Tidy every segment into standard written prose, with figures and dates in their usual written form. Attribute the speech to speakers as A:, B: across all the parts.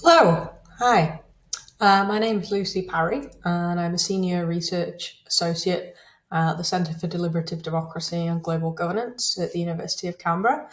A: Hello, hi. My name is Lucy Parry, and I'm a senior research associate at the Centre for Deliberative Democracy and Global Governance at the University of Canberra.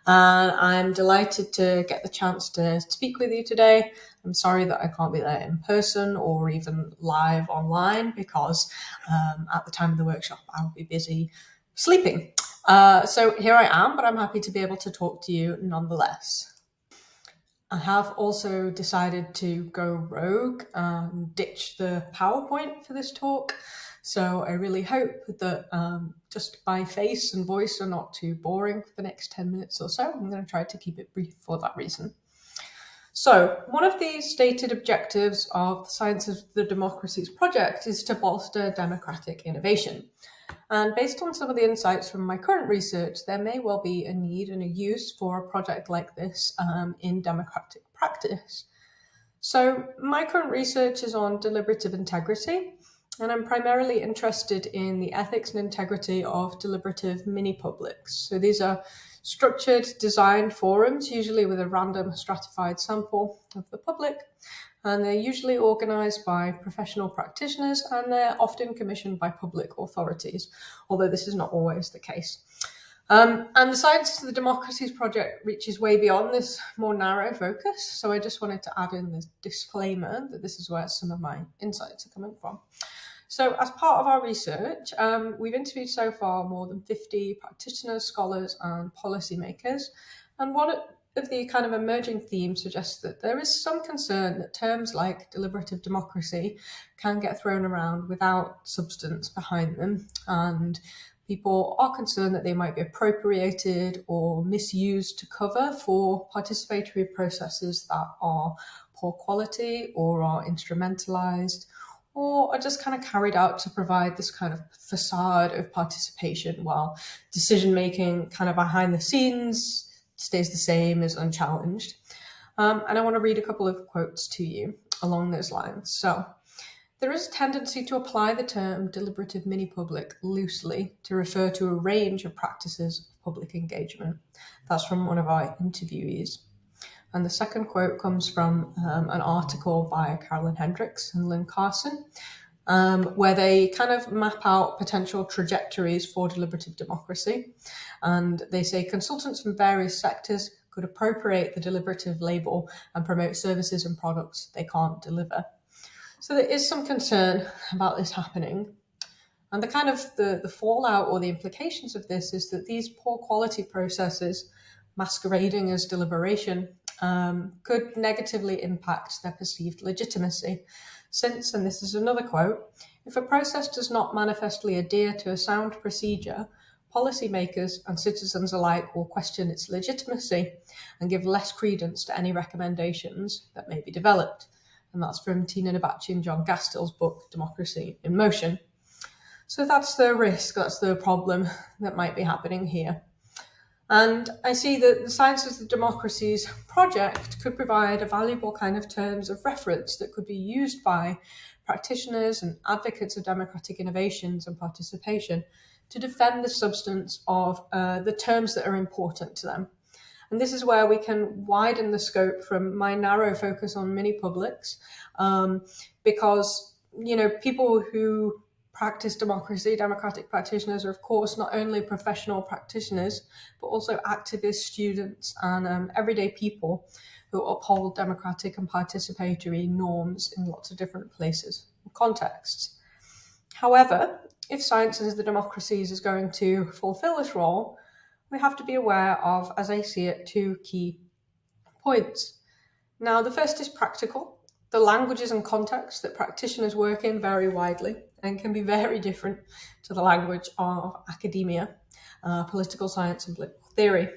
A: And I'm delighted to get the chance to speak with you today. I'm sorry that I can't be there in person or even live online because at the time of the workshop I'll be busy sleeping. So here I am, but I'm happy to be able to talk to you nonetheless. I have also decided to go rogue and ditch the PowerPoint for this talk. So I really hope that just my face and voice are not too boring for the next 10 minutes or so. I'm going to try to keep it brief for that reason. So, one of the stated objectives of the Science of the Democracies project is to bolster democratic innovation. And based on some of the insights from my current research, there may well be a need and a use for a project like this in democratic practice. So, my current research is on deliberative integrity, and I'm primarily interested in the ethics and integrity of deliberative mini publics. So, these are structured, designed forums, usually with a random stratified sample of the public, and they're usually organised by professional practitioners and they're often commissioned by public authorities, although this is not always the case. And the Science of the Democracies project reaches way beyond this more narrow focus, so I just wanted to add in this disclaimer that this is where some of my insights are coming from. So as part of our research, we've interviewed so far more than 50 practitioners, scholars and policymakers, and one of the kind of emerging themes suggests that there is some concern that terms like deliberative democracy can get thrown around without substance behind them, and people are concerned that they might be appropriated or misused to cover for participatory processes that are poor quality or are instrumentalized or are just kind of carried out to provide this kind of facade of participation while decision making kind of behind the scenes stays the same, is unchallenged. And I want to read a couple of quotes to you along those lines. So, there is a tendency to apply the term deliberative mini public loosely to refer to a range of practices of public engagement. That's from one of our interviewees. And the second quote comes from an article by Carolyn Hendricks and Lynn Carson, where they kind of map out potential trajectories for deliberative democracy. And they say consultants from various sectors could appropriate the deliberative label and promote services and products they can't deliver. So there is some concern about this happening. And the kind of the fallout or the implications of this is that these poor quality processes masquerading as deliberation could negatively impact their perceived legitimacy. Since, and this is another quote, if a process does not manifestly adhere to a sound procedure, policymakers and citizens alike will question its legitimacy and give less credence to any recommendations that may be developed. And that's from Tina Nabachi and John Gastel's book, Democracy in Motion. So that's the risk, that's the problem that might be happening here. And I see that the Science of the Democracies project could provide a valuable kind of terms of reference that could be used by practitioners and advocates of democratic innovations and participation to defend the substance of the terms that are important to them. And this is where we can widen the scope from my narrow focus on mini publics, because people who practice democracy, democratic practitioners, are of course not only professional practitioners, but also activists, students, and everyday people who uphold democratic and participatory norms in lots of different places and contexts. However, if Science of the Democracies is going to fulfill this role, we have to be aware of, as I see it, two key points. Now, the first is practical. The languages and contexts that practitioners work in vary widely and can be very different to the language of academia, political science, and political theory.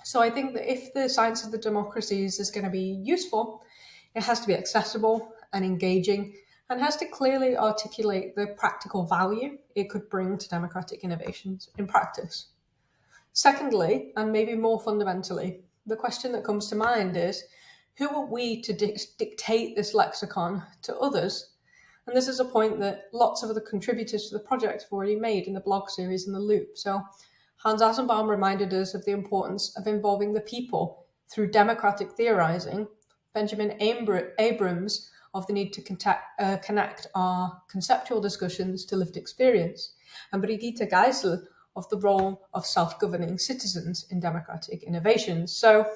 A: So I think that if the Science of the Democracies is going to be useful, it has to be accessible and engaging and has to clearly articulate the practical value it could bring to democratic innovations in practice. Secondly, and maybe more fundamentally, the question that comes to mind is, who are we to dictate this lexicon to others? And this is a point that lots of other contributors to the project have already made in the blog series In the Loop. So Hans Assenbaum reminded us of the importance of involving the people through democratic theorizing, Benjamin Abrams of the need to connect our conceptual discussions to lived experience, and Brigitte Geisel of the role of self-governing citizens in democratic innovations. So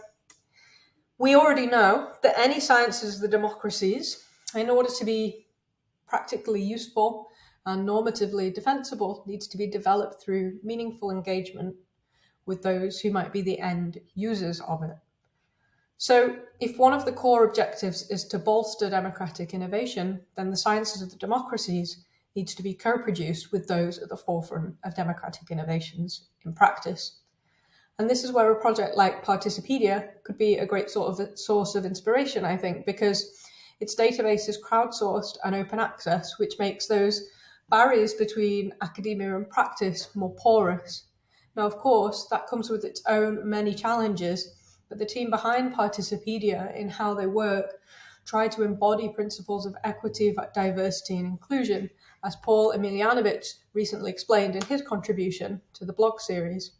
A: we already know that any sciences of the democracies, in order to be practically useful and normatively defensible, needs to be developed through meaningful engagement with those who might be the end users of it. So if one of the core objectives is to bolster democratic innovation, then the sciences of the democracies needs to be co-produced with those at the forefront of democratic innovations in practice. And this is where a project like Participedia could be a great sort of source of inspiration, I think, because its database is crowdsourced and open access, which makes those barriers between academia and practice more porous. Now, of course, that comes with its own many challenges, but the team behind Participedia, in how they work, try to embody principles of equity, diversity, and inclusion, as Paul Emilianovich recently explained in his contribution to the blog series.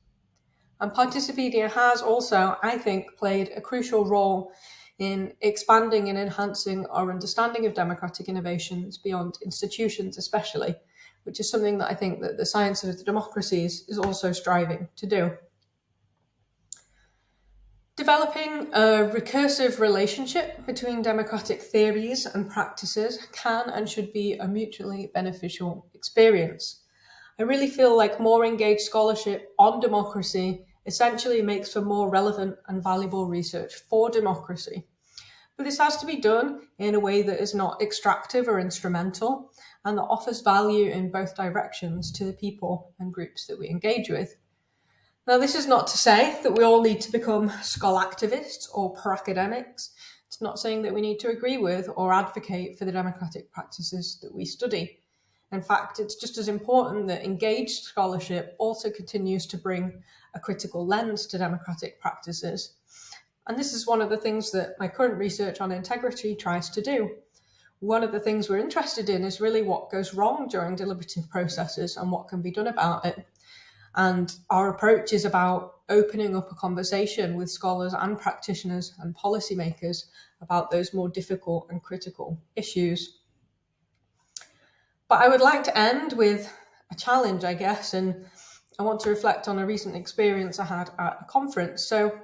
A: And Participedia has also, I think, played a crucial role in expanding and enhancing our understanding of democratic innovations beyond institutions especially, which is something that I think that the science of the democracies is also striving to do. Developing a recursive relationship between democratic theories and practices can and should be a mutually beneficial experience. I really feel like more engaged scholarship on democracy essentially makes for more relevant and valuable research for democracy. But this has to be done in a way that is not extractive or instrumental, and that offers value in both directions to the people and groups that we engage with. Now, this is not to say that we all need to become scholactivists or pro-academics. It's not saying that we need to agree with or advocate for the democratic practices that we study. In fact, it's just as important that engaged scholarship also continues to bring a critical lens to democratic practices. And this is one of the things that my current research on integrity tries to do. One of the things we're interested in is really what goes wrong during deliberative processes and what can be done about it. And our approach is about opening up a conversation with scholars and practitioners and policymakers about those more difficult and critical issues. But I would like to end with a challenge, I guess, and I want to reflect on a recent experience I had at a conference. So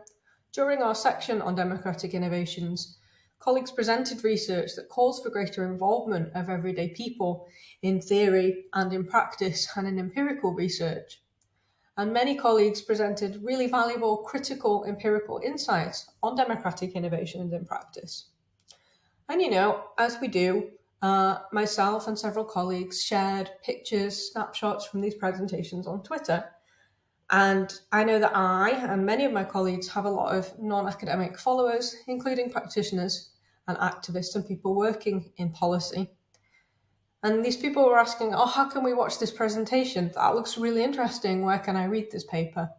A: during our section on democratic innovations, colleagues presented research that calls for greater involvement of everyday people in theory and in practice and in empirical research. And many colleagues presented really valuable critical empirical insights on democratic innovations in practice. And as we do, myself and several colleagues shared pictures, snapshots from these presentations on Twitter. And I know that I and many of my colleagues have a lot of non-academic followers, including practitioners and activists and people working in policy. And these people were asking, how can we watch this presentation? That looks really interesting. Where can I read this paper?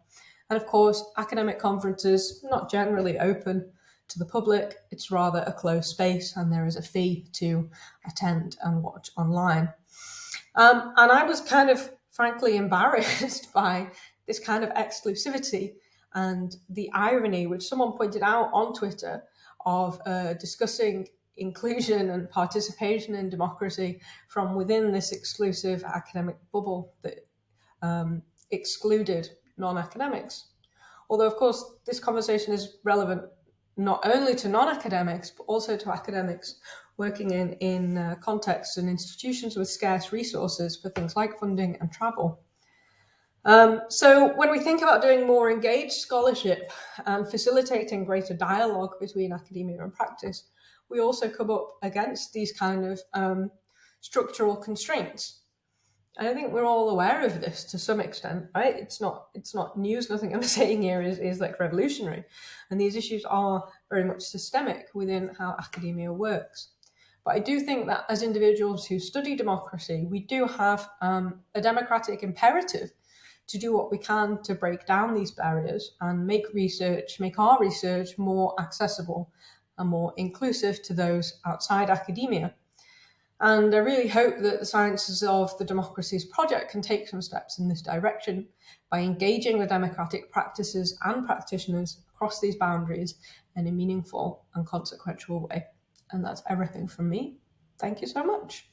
A: And of course, academic conferences are not generally open to the public. It's rather a closed space, and there is a fee to attend and watch online. And I was kind of frankly embarrassed by this kind of exclusivity and the irony, which someone pointed out on Twitter, of discussing inclusion and participation in democracy from within this exclusive academic bubble that excluded non-academics. Although, of course, this conversation is relevant not only to non-academics, but also to academics working in contexts and institutions with scarce resources for things like funding and travel. So when we think about doing more engaged scholarship and facilitating greater dialogue between academia and practice, we also come up against these kind of structural constraints. And I think we're all aware of this to some extent, right? It's not news. Nothing I'm saying here is like revolutionary. And these issues are very much systemic within how academia works. But I do think that as individuals who study democracy, we do have a democratic imperative to do what we can to break down these barriers and make our research more accessible and more inclusive to those outside academia. And I really hope that the Sciences of the Democracies project can take some steps in this direction by engaging with democratic practices and practitioners cross these boundaries in a meaningful and consequential way. And that's everything from me. Thank you so much.